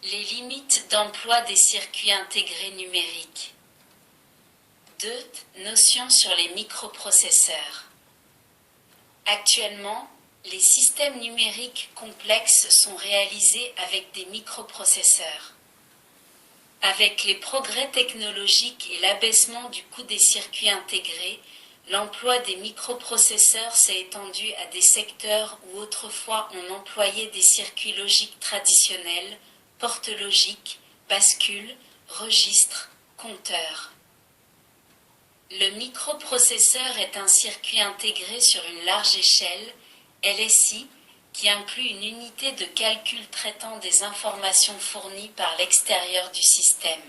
Les limites d'emploi des circuits intégrés numériques. 2. Notions sur les microprocesseurs. Actuellement, les systèmes numériques complexes sont réalisés avec des microprocesseurs. Avec les progrès technologiques et l'abaissement du coût des circuits intégrés, l'emploi des microprocesseurs s'est étendu à des secteurs où autrefois on employait des circuits logiques traditionnels, portes logiques, bascules, registres, compteurs. Le microprocesseur est un circuit intégré sur une large échelle, LSI, qui inclut une unité de calcul traitant des informations fournies par l'extérieur du système.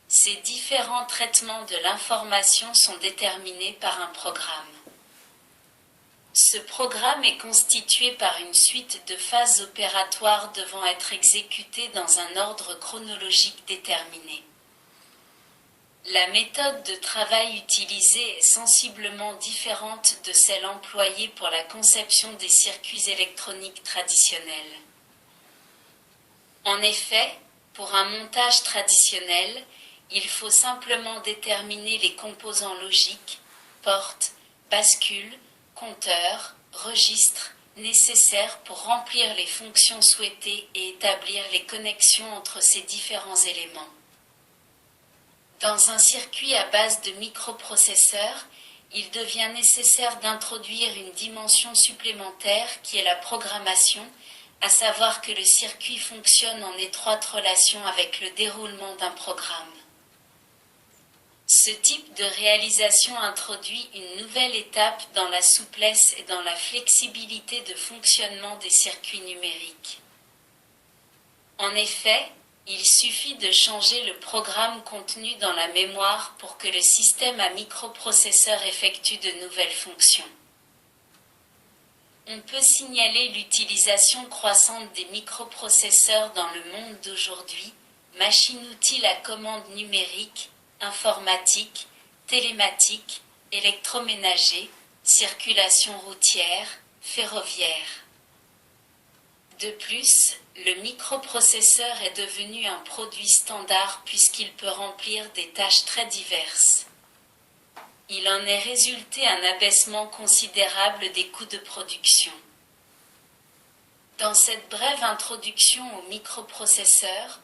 Ces différents traitements de l'information sont déterminés par un programme. Ce programme est constitué par une suite de phases opératoires devant être exécutées dans un ordre chronologique déterminé. La méthode de travail utilisée est sensiblement différente de celle employée pour la conception des circuits électroniques traditionnels. En effet, pour un montage traditionnel, il faut simplement déterminer les composants logiques, portes, bascules, compteurs, registres, nécessaires pour remplir les fonctions souhaitées et établir les connexions entre ces différents éléments. Dans un circuit à base de microprocesseurs, il devient nécessaire d'introduire une dimension supplémentaire qui est la programmation, à savoir que le circuit fonctionne en étroite relation avec le déroulement d'un programme. Ce type de réalisation introduit une nouvelle étape dans la souplesse et dans la flexibilité de fonctionnement des circuits numériques. En effet, il suffit de changer le programme contenu dans la mémoire pour que le système à microprocesseur effectue de nouvelles fonctions. On peut signaler l'utilisation croissante des microprocesseurs dans le monde d'aujourd'hui, machines-outils à commande numérique, informatique, télématique, électroménager, circulation routière, ferroviaire. De plus, le microprocesseur est devenu un produit standard puisqu'il peut remplir des tâches très diverses. Il en est résulté un abaissement considérable des coûts de production. Dans cette brève introduction au microprocesseur,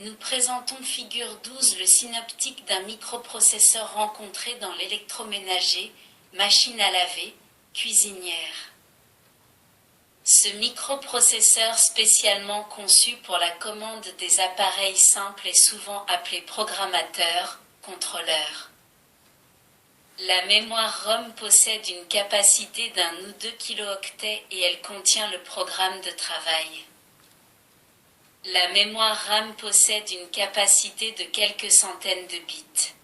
nous présentons figure 12 le synoptique d'un microprocesseur rencontré dans l'électroménager, machine à laver, cuisinière. Ce microprocesseur spécialement conçu pour la commande des appareils simples est souvent appelé programmateur, contrôleur. La mémoire ROM possède une capacité d'1 ou 2 kilooctets et elle contient le programme de travail. La mémoire RAM possède une capacité de quelques centaines de bits.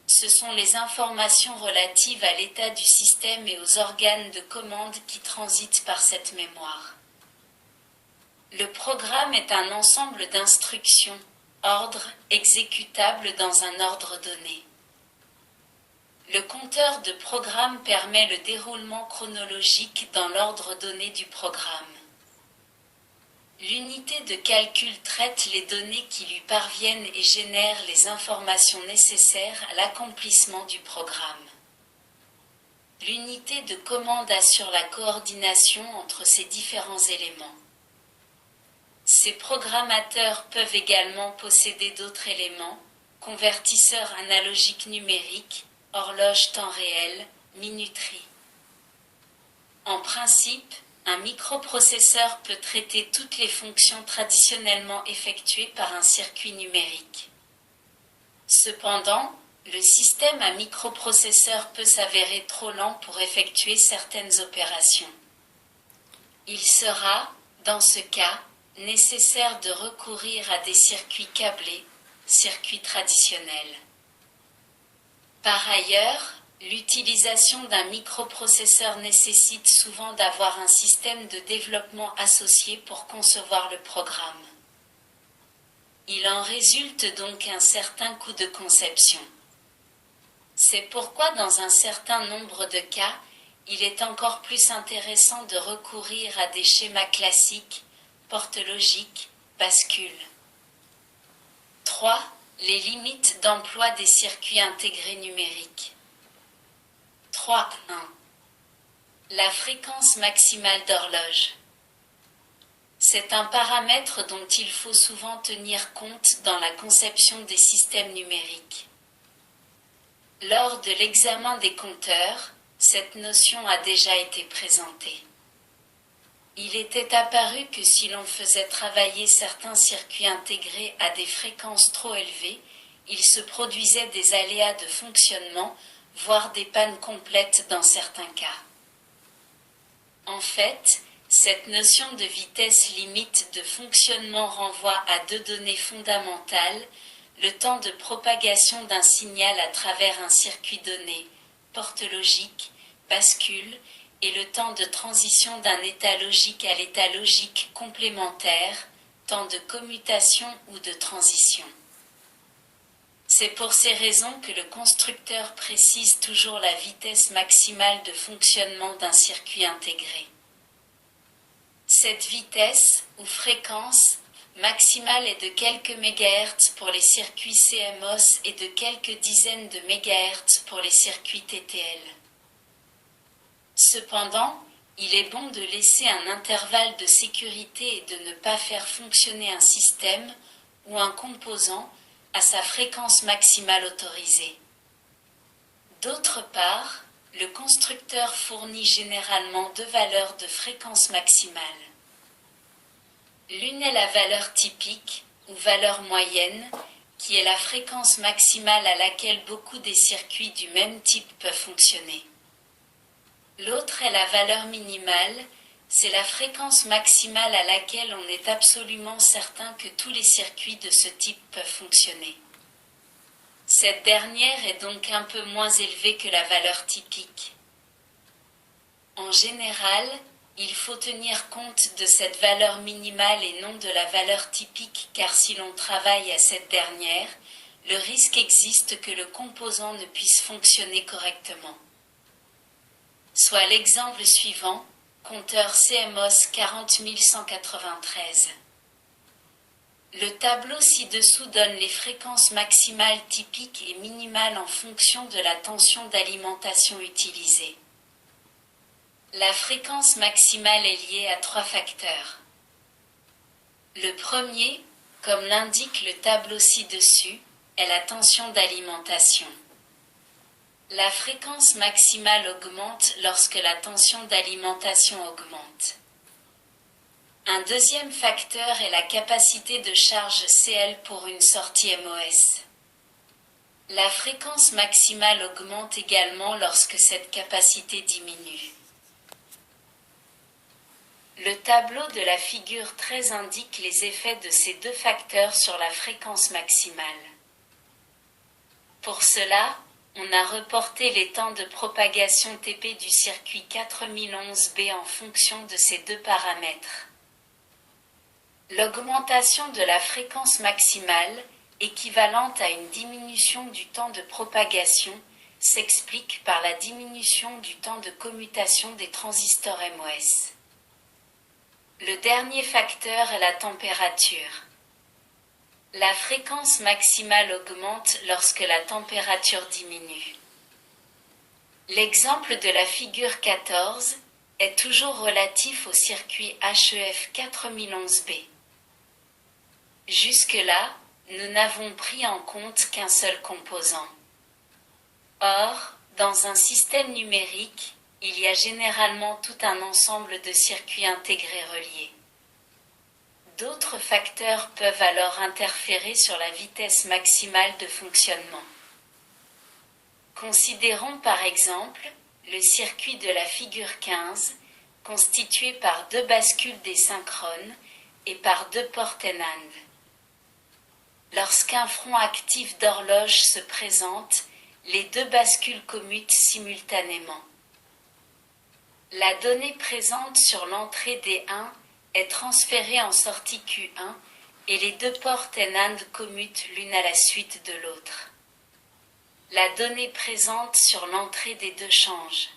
Ce sont les informations relatives à l'état du système et aux organes de commande qui transitent par cette mémoire. Le programme est un ensemble d'instructions, ordres, exécutables dans un ordre donné. Le compteur de programme permet le déroulement chronologique dans l'ordre donné du programme. L'unité de calcul traite les données qui lui parviennent et génère les informations nécessaires à l'accomplissement du programme. L'unité de commande assure la coordination entre ces différents éléments. Ces programmateurs peuvent également posséder d'autres éléments, convertisseurs analogiques numériques, horloge temps réel, minuterie. En principe, un microprocesseur peut traiter toutes les fonctions traditionnellement effectuées par un circuit numérique. Cependant, le système à microprocesseur peut s'avérer trop lent pour effectuer certaines opérations. Il sera, dans ce cas, nécessaire de recourir à des circuits câblés, circuits traditionnels. Par ailleurs, l'utilisation d'un microprocesseur nécessite souvent d'avoir un système de développement associé pour concevoir le programme. Il en résulte donc un certain coût de conception. C'est pourquoi dans un certain nombre de cas, il est encore plus intéressant de recourir à des schémas classiques, porte logique, bascule. 3. Les limites d'emploi des circuits intégrés numériques. 3.1. La fréquence maximale d'horloge. C'est un paramètre dont il faut souvent tenir compte dans la conception des systèmes numériques. Lors de l'examen des compteurs, cette notion a déjà été présentée. Il était apparu que si l'on faisait travailler certains circuits intégrés à des fréquences trop élevées, il se produisait des aléas de fonctionnement, voire des pannes complètes dans certains cas. En fait, cette notion de vitesse limite de fonctionnement renvoie à deux données fondamentales, le temps de propagation d'un signal à travers un circuit donné, porte logique, bascule, et le temps de transition d'un état logique à l'état logique complémentaire, temps de commutation ou de transition. C'est pour ces raisons que le constructeur précise toujours la vitesse maximale de fonctionnement d'un circuit intégré. Cette vitesse, ou fréquence, maximale est de quelques mégahertz pour les circuits CMOS et de quelques dizaines de mégahertz pour les circuits TTL. Cependant, il est bon de laisser un intervalle de sécurité et de ne pas faire fonctionner un système ou un composant à sa fréquence maximale autorisée. D'autre part, le constructeur fournit généralement deux valeurs de fréquence maximale. L'une est la valeur typique, ou valeur moyenne, qui est la fréquence maximale à laquelle beaucoup des circuits du même type peuvent fonctionner. L'autre est la valeur minimale, c'est la fréquence maximale à laquelle on est absolument certain que tous les circuits de ce type peuvent fonctionner. Cette dernière est donc un peu moins élevée que la valeur typique. En général, il faut tenir compte de cette valeur minimale et non de la valeur typique car si l'on travaille à cette dernière, le risque existe que le composant ne puisse fonctionner correctement. Soit l'exemple suivant, compteur CMOS 40193. Le tableau ci-dessous donne les fréquences maximales typiques et minimales en fonction de la tension d'alimentation utilisée. La fréquence maximale est liée à trois facteurs. Le premier, comme l'indique le tableau ci-dessus, est la tension d'alimentation. La fréquence maximale augmente lorsque la tension d'alimentation augmente. Un deuxième facteur est la capacité de charge CL pour une sortie MOS. La fréquence maximale augmente également lorsque cette capacité diminue. Le tableau de la figure 13 indique les effets de ces deux facteurs sur la fréquence maximale. Pour cela, on a reporté les temps de propagation TP du circuit 4011B en fonction de ces deux paramètres. L'augmentation de la fréquence maximale, équivalente à une diminution du temps de propagation, s'explique par la diminution du temps de commutation des transistors MOS. Le dernier facteur est la température. La fréquence maximale augmente lorsque la température diminue. L'exemple de la figure 14 est toujours relatif au circuit HEF 4011B. Jusque-là, nous n'avons pris en compte qu'un seul composant. Or, dans un système numérique, il y a généralement tout un ensemble de circuits intégrés reliés. D'autres facteurs peuvent alors interférer sur la vitesse maximale de fonctionnement. Considérons par exemple le circuit de la figure 15, constitué par deux bascules désynchrones et par deux ports NAND. Lorsqu'un front actif d'horloge se présente, les deux bascules commutent simultanément. La donnée présente sur l'entrée D1 est transférée en sortie Q1 et les deux ports NAND commutent l'une à la suite de l'autre. La donnée présente sur l'entrée des deux change.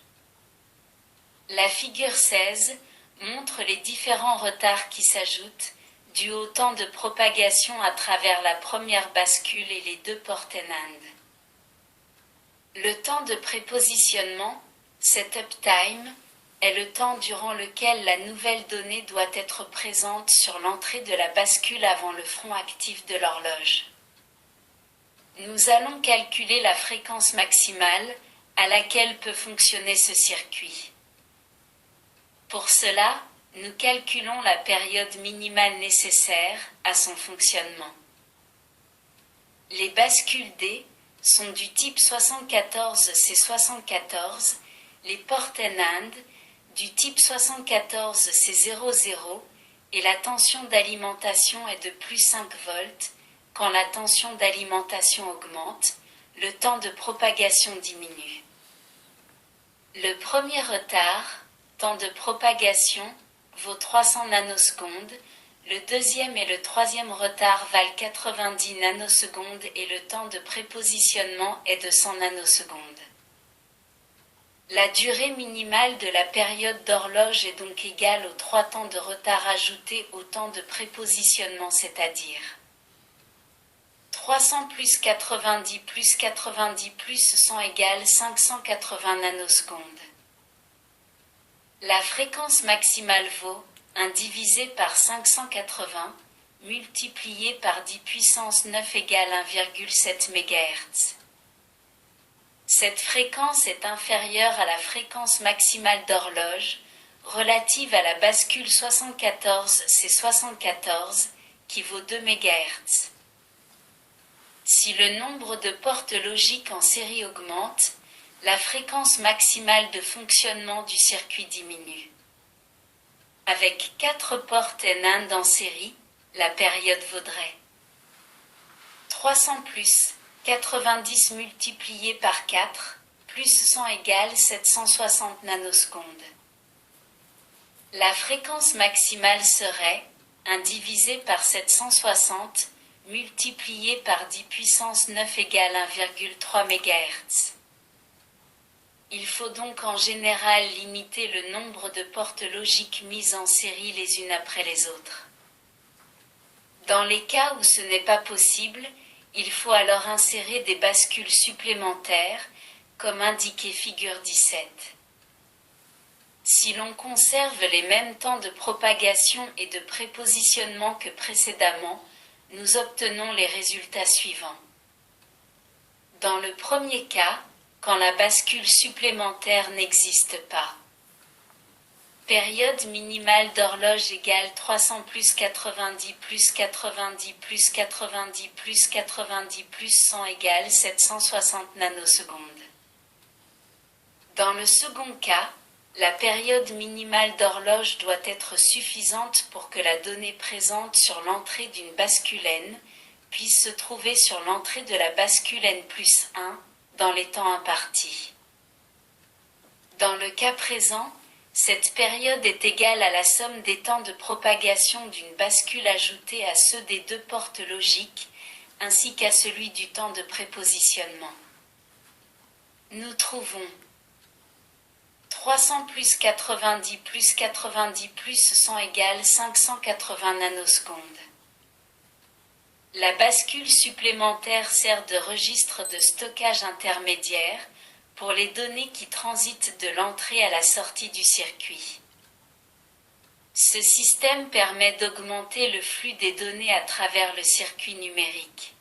La figure 16 montre les différents retards qui s'ajoutent, dus au temps de propagation à travers la première bascule et les deux ports NAND. Le temps de prépositionnement, setup time, est le temps durant lequel la nouvelle donnée doit être présente sur l'entrée de la bascule avant le front actif de l'horloge. Nous allons calculer la fréquence maximale à laquelle peut fonctionner ce circuit. Pour cela, nous calculons la période minimale nécessaire à son fonctionnement. Les bascules D sont du type 74C74, les ports NAND du type 74C00 et la tension d'alimentation est de plus 5 volts. Quand la tension d'alimentation augmente, le temps de propagation diminue. Le premier retard, temps de propagation, vaut 300 nanosecondes, le deuxième et le troisième retard valent 90 nanosecondes et le temps de prépositionnement est de 100 nanosecondes. La durée minimale de la période d'horloge est donc égale aux 3 temps de retard ajoutés au temps de prépositionnement, c'est-à-dire 300 plus 90 plus 90 plus 100 égale 580 nanosecondes. La fréquence maximale vaut 1 divisé par 580 multiplié par 10 puissance 9 égale 1,7 MHz. Cette fréquence est inférieure à la fréquence maximale d'horloge relative à la bascule 74C74 qui vaut 2 MHz. Si le nombre de portes logiques en série augmente, la fréquence maximale de fonctionnement du circuit diminue. Avec 4 portes NAND en série, la période vaudrait 300 plus 90 multiplié par 4 plus 100 égale 760 nanosecondes. La fréquence maximale serait 1 divisé par 760 multiplié par 10 puissance 9 égale 1,3 MHz. Il faut donc en général limiter le nombre de portes logiques mises en série les unes après les autres. Dans les cas où ce n'est pas possible, il faut alors insérer des bascules supplémentaires, comme indiqué figure 17. Si l'on conserve les mêmes temps de propagation et de prépositionnement que précédemment, nous obtenons les résultats suivants. Dans le premier cas, quand la bascule supplémentaire n'existe pas. Période minimale d'horloge égale 300 plus 90 plus 90 plus 90 plus 90 plus 100 égale 760 nanosecondes. Dans le second cas, la période minimale d'horloge doit être suffisante pour que la donnée présente sur l'entrée d'une bascule N puisse se trouver sur l'entrée de la bascule N plus 1 dans les temps impartis. Dans le cas présent, cette période est égale à la somme des temps de propagation d'une bascule ajoutée à ceux des deux portes logiques, ainsi qu'à celui du temps de prépositionnement. Nous trouvons 300 plus 90 plus 90 plus 100 égale 580 nanosecondes. La bascule supplémentaire sert de registre de stockage intermédiaire pour les données qui transitent de l'entrée à la sortie du circuit. Ce système permet d'augmenter le flux des données à travers le circuit numérique.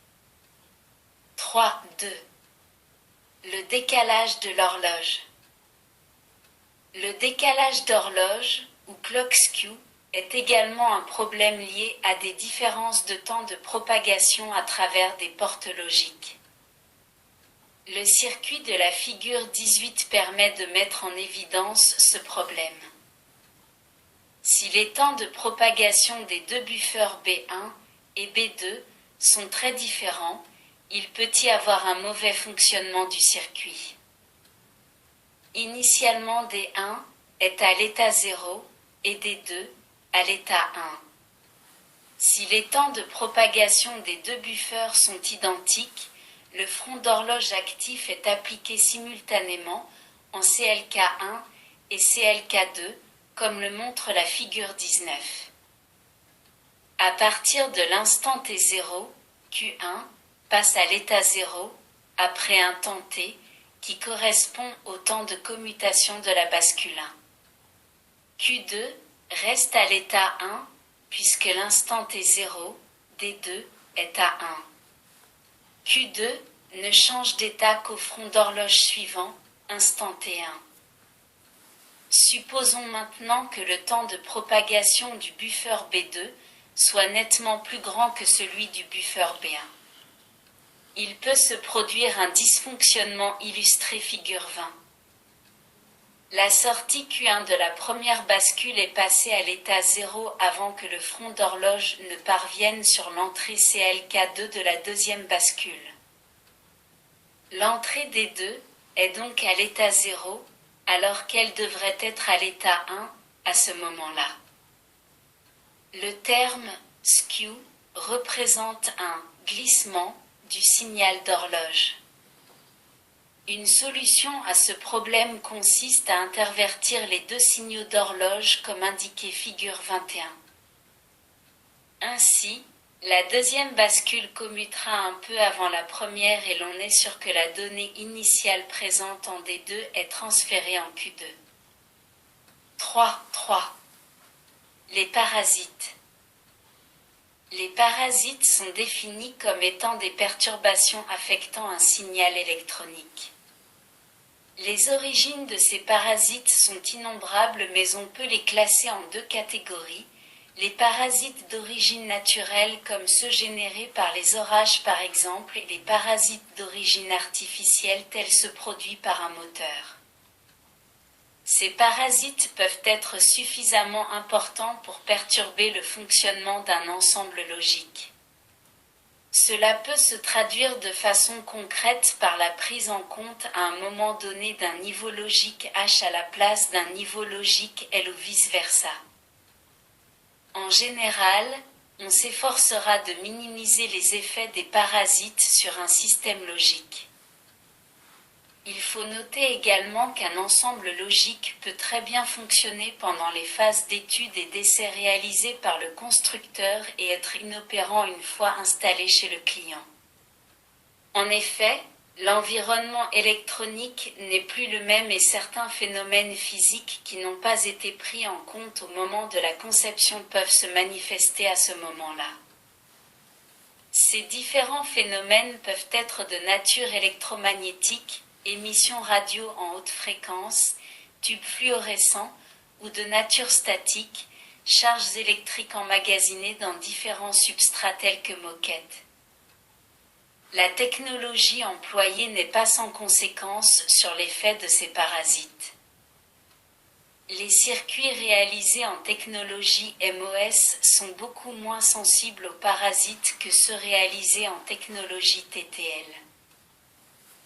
3.2. Le décalage de l'horloge. Le décalage d'horloge, ou clock skew, est également un problème lié à des différences de temps de propagation à travers des portes logiques. Le circuit de la figure 18 permet de mettre en évidence ce problème. Si les temps de propagation des deux buffers B1 et B2 sont très différents, il peut y avoir un mauvais fonctionnement du circuit. Initialement D1 est à l'état 0 et D2 à l'état 1. Si les temps de propagation des deux buffers sont identiques, le front d'horloge actif est appliqué simultanément en CLK1 et CLK2 comme le montre la figure 19. À partir de l'instant t0, Q1 passe à l'état 0, après un temps t, qui correspond au temps de commutation de la bascule 1. Q2 reste à l'état 1, puisque l'instant t0, D2, est à 1. Q2 ne change d'état qu'au front d'horloge suivant, instant t1. Supposons maintenant que le temps de propagation du buffer B2 soit nettement plus grand que celui du buffer B1. Il peut se produire un dysfonctionnement illustré figure 20. La sortie Q1 de la première bascule est passée à l'état 0 avant que le front d'horloge ne parvienne sur l'entrée CLK2 de la deuxième bascule. L'entrée D2 est donc à l'état 0, alors qu'elle devrait être à l'état 1 à ce moment-là. Le terme « skew » représente un « glissement » du signal d'horloge. Une solution à ce problème consiste à intervertir les deux signaux d'horloge comme indiqué figure 21. Ainsi, la deuxième bascule commutera un peu avant la première et l'on est sûr que la donnée initiale présente en D2 est transférée en Q2. 3. Les parasites. Les parasites sont définis comme étant des perturbations affectant un signal électronique. Les origines de ces parasites sont innombrables, mais on peut les classer en deux catégories: les parasites d'origine naturelle comme ceux générés par les orages par exemple, et les parasites d'origine artificielle tels ceux produits par un moteur. Ces parasites peuvent être suffisamment importants pour perturber le fonctionnement d'un ensemble logique. Cela peut se traduire de façon concrète par la prise en compte à un moment donné d'un niveau logique H à la place d'un niveau logique L ou vice-versa. En général, on s'efforcera de minimiser les effets des parasites sur un système logique. Il faut noter également qu'un ensemble logique peut très bien fonctionner pendant les phases d'étude et d'essai réalisées par le constructeur et être inopérant une fois installé chez le client. En effet, l'environnement électronique n'est plus le même et certains phénomènes physiques qui n'ont pas été pris en compte au moment de la conception peuvent se manifester à ce moment-là. Ces différents phénomènes peuvent être de nature électromagnétique, émissions radio en haute fréquence, tubes fluorescents, ou de nature statique, charges électriques emmagasinées dans différents substrats tels que moquettes. La technologie employée n'est pas sans conséquence sur l'effet de ces parasites. Les circuits réalisés en technologie MOS sont beaucoup moins sensibles aux parasites que ceux réalisés en technologie TTL.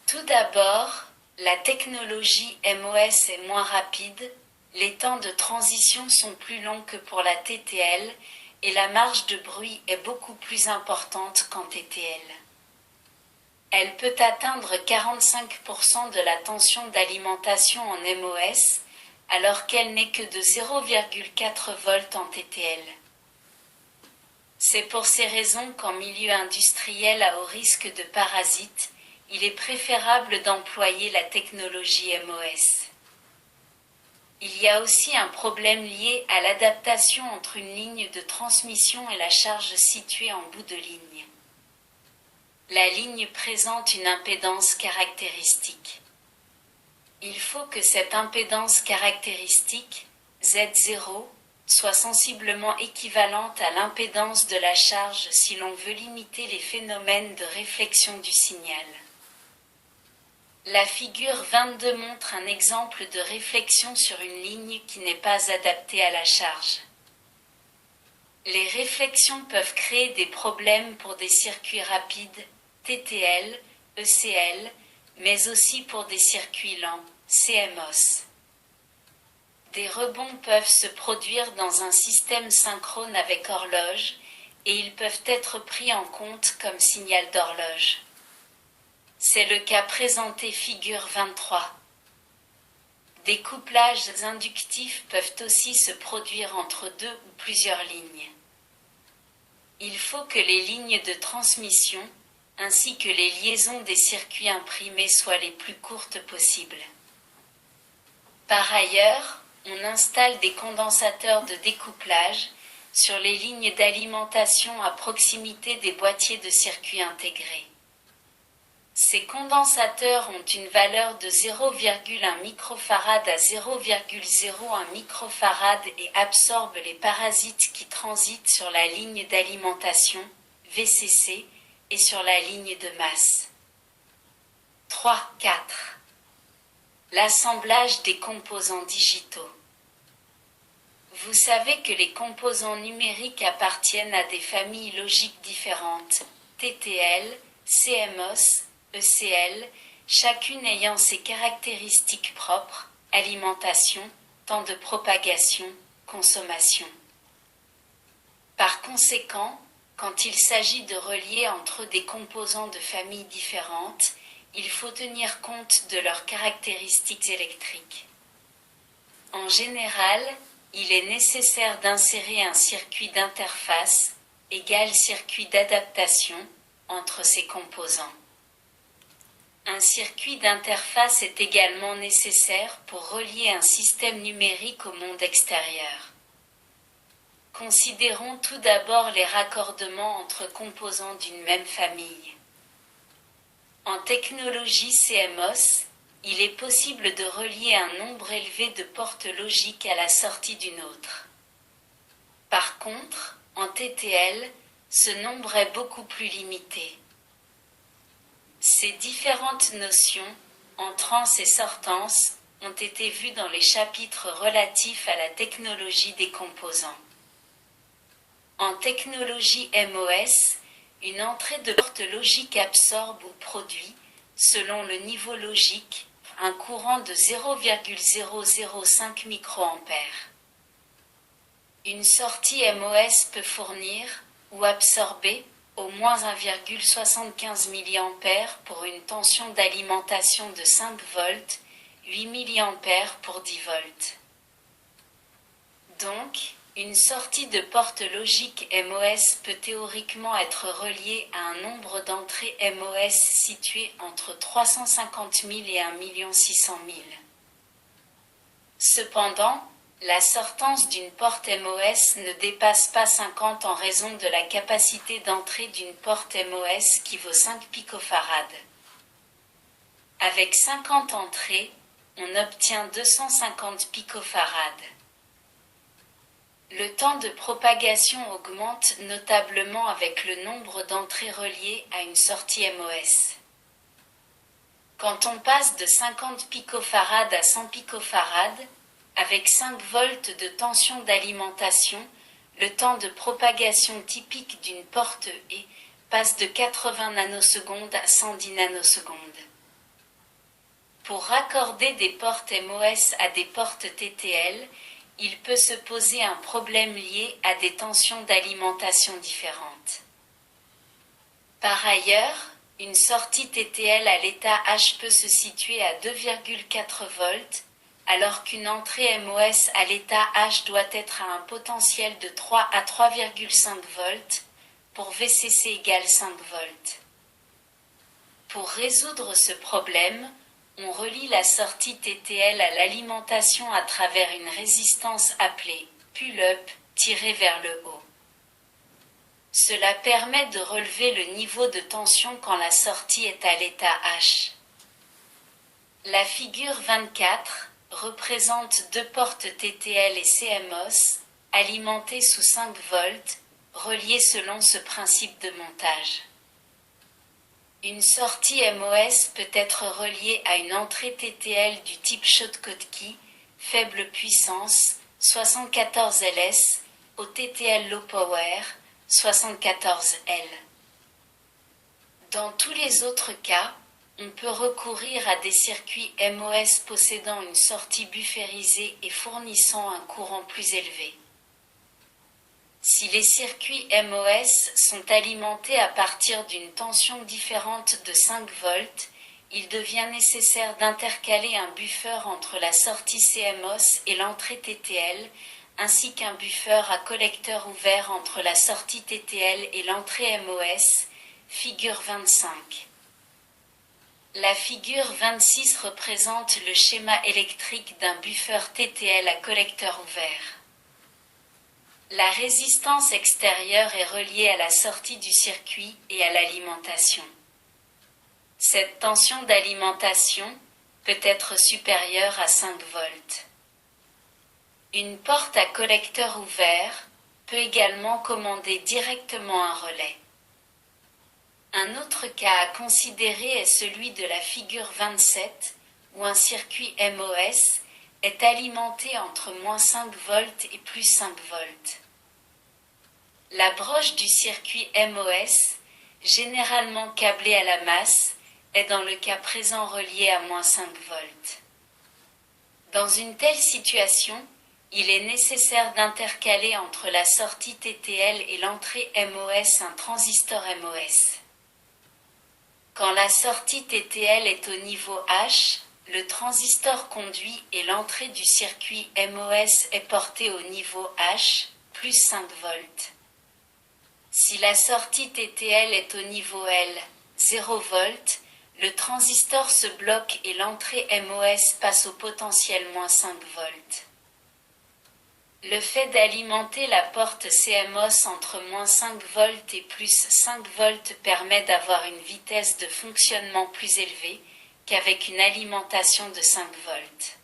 Tout d'abord, la technologie MOS est moins rapide, les temps de transition sont plus longs que pour la TTL et la marge de bruit est beaucoup plus importante qu'en TTL. Elle peut atteindre 45% de la tension d'alimentation en MOS, alors qu'elle n'est que de 0,4 volts en TTL. C'est pour ces raisons qu'en milieu industriel à haut risque de parasites, il est préférable d'employer la technologie MOS. Il y a aussi un problème lié à l'adaptation entre une ligne de transmission et la charge située en bout de ligne. La ligne présente une impédance caractéristique. Il faut que cette impédance caractéristique, Z0, soit sensiblement équivalente à l'impédance de la charge si l'on veut limiter les phénomènes de réflexion du signal. La figure 22 montre un exemple de réflexion sur une ligne qui n'est pas adaptée à la charge. Les réflexions peuvent créer des problèmes pour des circuits rapides, TTL, ECL, mais aussi pour des circuits lents, CMOS. Des rebonds peuvent se produire dans un système synchrone avec horloge, et ils peuvent être pris en compte comme signal d'horloge. C'est le cas présenté figure 23. Des couplages inductifs peuvent aussi se produire entre deux ou plusieurs lignes. Il faut que les lignes de transmission, ainsi que les liaisons des circuits imprimés soient les plus courtes possibles. Par ailleurs, on installe des condensateurs de découplage sur les lignes d'alimentation à proximité des boîtiers de circuits intégrés. Ces condensateurs ont une valeur de 0,1 microfarad à 0,01 microfarad et absorbent les parasites qui transitent sur la ligne d'alimentation, VCC, et sur la ligne de masse. 3.4. L'assemblage des composants digitaux. Vous savez que les composants numériques appartiennent à des familles logiques différentes, TTL, CMOS, ECL, chacune ayant ses caractéristiques propres, alimentation, temps de propagation, consommation. Par conséquent, quand il s'agit de relier entre des composants de familles différentes, il faut tenir compte de leurs caractéristiques électriques. En général, il est nécessaire d'insérer un circuit d'interface, égal circuit d'adaptation, entre ces composants. Un circuit d'interface est également nécessaire pour relier un système numérique au monde extérieur. Considérons tout d'abord les raccordements entre composants d'une même famille. En technologie CMOS, il est possible de relier un nombre élevé de portes logiques à la sortie d'une autre. Par contre, en TTL, ce nombre est beaucoup plus limité. Ces différentes notions, entrance et sortance, ont été vues dans les chapitres relatifs à la technologie des composants. En technologie MOS, une entrée de porte logique absorbe ou produit, selon le niveau logique, un courant de 0,005 microampères. Une sortie MOS peut fournir, ou absorber, au moins 1,75 mA pour une tension d'alimentation de 5 volts, 8 mA pour 10 volts. Donc, une sortie de porte logique MOS peut théoriquement être reliée à un nombre d'entrées MOS situé entre 350 000 et 1 600 000. Cependant, la sortance d'une porte MOS ne dépasse pas 50 en raison de la capacité d'entrée d'une porte MOS qui vaut 5 picofarads. Avec 50 entrées, on obtient 250 picofarads. Le temps de propagation augmente notablement avec le nombre d'entrées reliées à une sortie MOS. Quand on passe de 50 picofarads à 100 picofarads, avec 5 volts de tension d'alimentation, le temps de propagation typique d'une porte E passe de 80 nanosecondes à 110 nanosecondes. Pour raccorder des portes MOS à des portes TTL, il peut se poser un problème lié à des tensions d'alimentation différentes. Par ailleurs, une sortie TTL à l'état H peut se situer à 2,4 volts, alors qu'une entrée MOS à l'état H doit être à un potentiel de 3 à 3,5 volts, pour VCC égale 5 volts. Pour résoudre ce problème, on relie la sortie TTL à l'alimentation à travers une résistance appelée pull-up tirée vers le haut. Cela permet de relever le niveau de tension quand la sortie est à l'état H. La figure 24 représente deux portes TTL et CMOS alimentées sous 5 volts, reliées selon ce principe de montage. Une sortie MOS peut être reliée à une entrée TTL du type Schottky, faible puissance, 74 ls, au TTL Low Power, 74 L. Dans tous les autres cas, on peut recourir à des circuits MOS possédant une sortie bufférisée et fournissant un courant plus élevé. Si les circuits MOS sont alimentés à partir d'une tension différente de 5 volts, il devient nécessaire d'intercaler un buffer entre la sortie CMOS et l'entrée TTL, ainsi qu'un buffer à collecteur ouvert entre la sortie TTL et l'entrée MOS, figure 25. La figure 26 représente le schéma électrique d'un buffer TTL à collecteur ouvert. La résistance extérieure est reliée à la sortie du circuit et à l'alimentation. Cette tension d'alimentation peut être supérieure à 5 volts. Une porte à collecteur ouvert peut également commander directement un relais. Un autre cas à considérer est celui de la figure 27, où un circuit MOS est alimenté entre -5 volts et +5 volts. La broche du circuit MOS, généralement câblée à la masse, est dans le cas présent reliée à -5 volts. Dans une telle situation, il est nécessaire d'intercaler entre la sortie TTL et l'entrée MOS un transistor MOS. Quand la sortie TTL est au niveau H, le transistor conduit et l'entrée du circuit MOS est portée au niveau H, +5 volts. Si la sortie TTL est au niveau L, 0 volts, le transistor se bloque et l'entrée MOS passe au potentiel -5 volts. Le fait d'alimenter la porte CMOS entre -5 volts et +5 volts permet d'avoir une vitesse de fonctionnement plus élevée qu'avec une alimentation de 5 volts.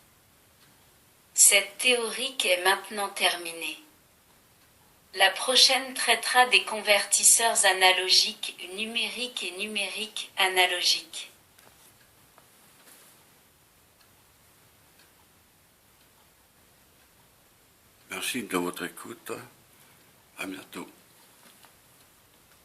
Cette théorique est maintenant terminée. La prochaine traitera des convertisseurs analogiques numériques et numériques analogiques. Merci de votre écoute. À bientôt.